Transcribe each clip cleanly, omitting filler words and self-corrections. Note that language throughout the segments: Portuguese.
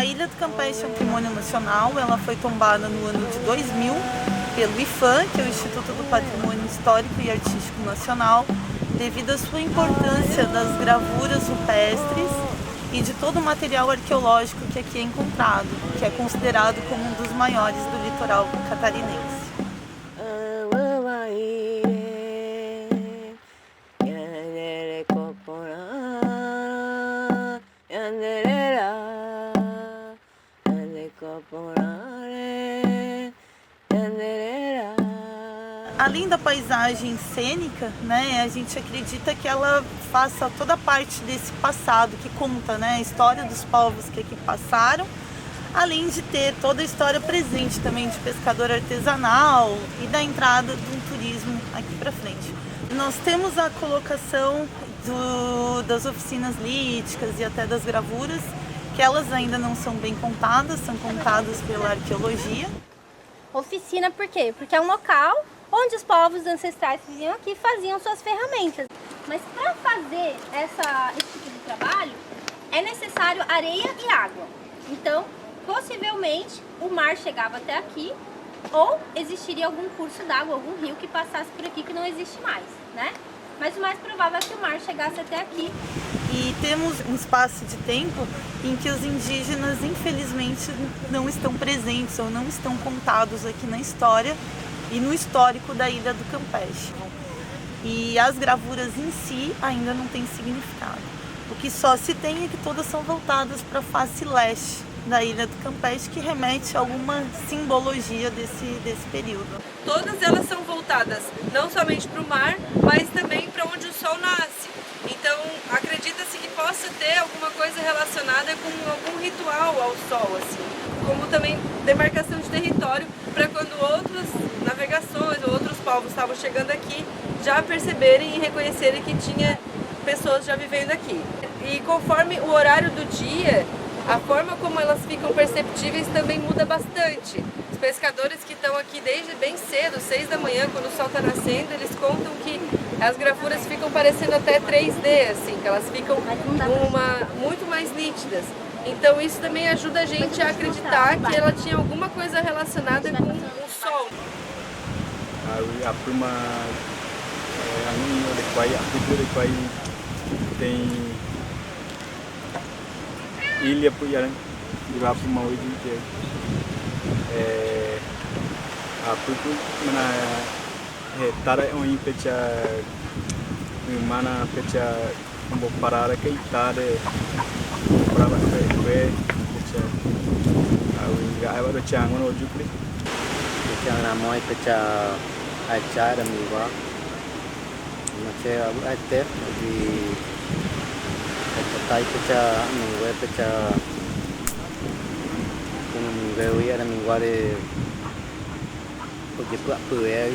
A Ilha do Campeche é um patrimônio nacional, ela foi tombada no ano de 2000 pelo IPHAN, que é o Instituto do Patrimônio Histórico e Artístico Nacional, devido à sua importância das gravuras rupestres e de todo o material arqueológico que aqui é encontrado, que é considerado como um dos maiores do litoral catarinense. Além da paisagem cênica, né, a gente acredita que ela faça toda parte desse passado que conta, né, a história dos povos que aqui passaram, além de ter toda a história presente também de pescador artesanal e da entrada de um turismo aqui para frente. Nós temos a colocação das oficinas líticas e até das gravuras, que elas ainda não são bem contadas, são contadas pela arqueologia. Oficina por quê? Porque é um local onde os povos ancestrais que viviam aqui faziam suas ferramentas. Mas para fazer esse tipo de trabalho, é necessário areia e água. Então, possivelmente, o mar chegava até aqui, ou existiria algum curso d'água, algum rio que passasse por aqui que não existe mais, né? Mas o mais provável é que o mar chegasse até aqui. E temos um espaço de tempo em que os indígenas, infelizmente, não estão presentes ou não estão contados aqui na história e no histórico da Ilha do Campeche. E as gravuras em si ainda não têm significado. O que só se tem é que todas são voltadas para a face leste da Ilha do Campeche, que remete a alguma simbologia desse período. Todas elas são voltadas não somente para o mar, mas também para onde o sol nasce. Então, acredita-se que possa ter alguma coisa relacionada com algum ritual ao sol, assim, como também demarcação de território, para quando outras navegações ou outros povos estavam chegando aqui, já perceberem e reconhecerem que tinha pessoas já vivendo aqui. E conforme o horário do dia, a forma como elas ficam perceptíveis também muda bastante. Os pescadores que estão aqui desde bem cedo, 6 da manhã, quando o sol está nascendo, eles contam que as gravuras ficam parecendo até 3D, assim, que elas ficam muito mais nítidas. Então isso também ajuda a gente a acreditar que ela tinha alguma coisa relacionada com o sol. A pluma, a cultura tem ilha punya di Lapu mau itu aku tu mana tara oi pecha mana pecha como parar que tare para ver pecha au ga ba chang no jupri pecha na moi pecha acara miwa macam abu ater di tai pecha minggu pecha minggu ya ada minggu ada pergi apa ya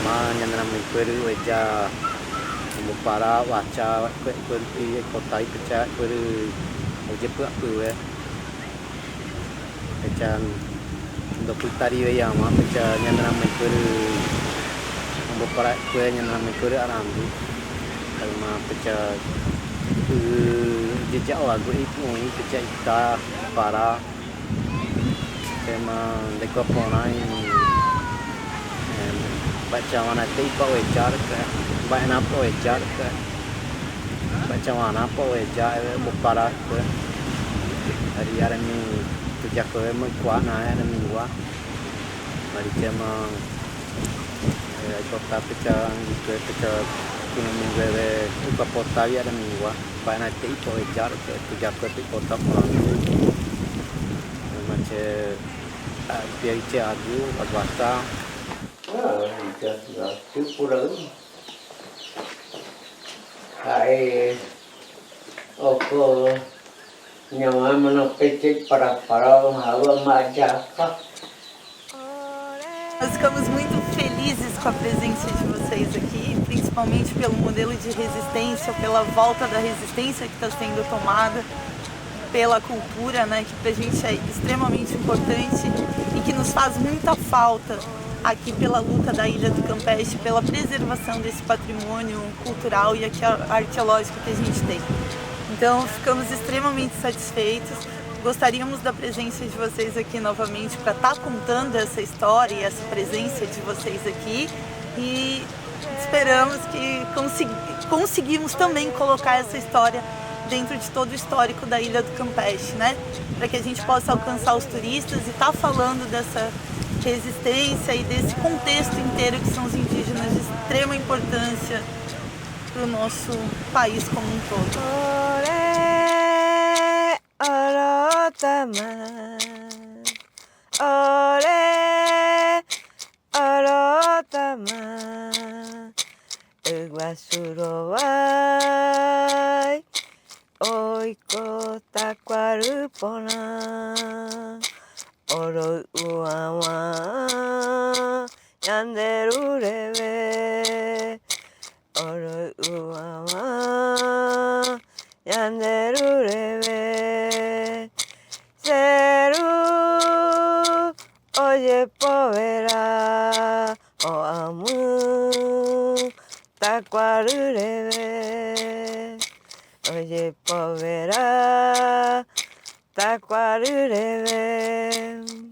mana yang nama minggu aja para waca pergi kota pecha pergi apa ya pecha untuk putari ya mah pecha yang nama minggu para yang nama minggu aram di kalau pecha jejak lagu itu ini jejak kita para tema dekoponai baca mana tipe wajar ke baca apa wajar ke baca mana apa wajar para ke hari hari ini jejak ke kuat naik ada minggu mari tema kota pecah pecah minggu uka portavi ada minggu baik nanti itu wajar ke tujuh ke kota pulang macam biar aku agak itu pulang hai oko nyawa mana pecik para hawa majaka. Nós ficamos muito felizes com a presença de vocês aqui, principalmente pelo modelo de resistência, pela volta da resistência que está sendo tomada, pela cultura, né, que pra gente é extremamente importante e que nos faz muita falta aqui pela luta da Ilha do Campeche, pela preservação desse patrimônio cultural e arqueológico que a gente tem. Então ficamos extremamente satisfeitos. Gostaríamos da presença de vocês aqui novamente para estar contando essa história e essa presença de vocês aqui, e esperamos que conseguimos também colocar essa história dentro de todo o histórico da Ilha do Campeche, né? Para que a gente possa alcançar os turistas e estar falando dessa resistência e desse contexto inteiro que são os indígenas de extrema importância para o nosso país como um todo. Oiko taquarupona, oro uawa, yanderu rebe, oro uawa, yanderu rebe, seru, oye povera, o amu, taquaru rebe. Oye, povera, taquaru rebe.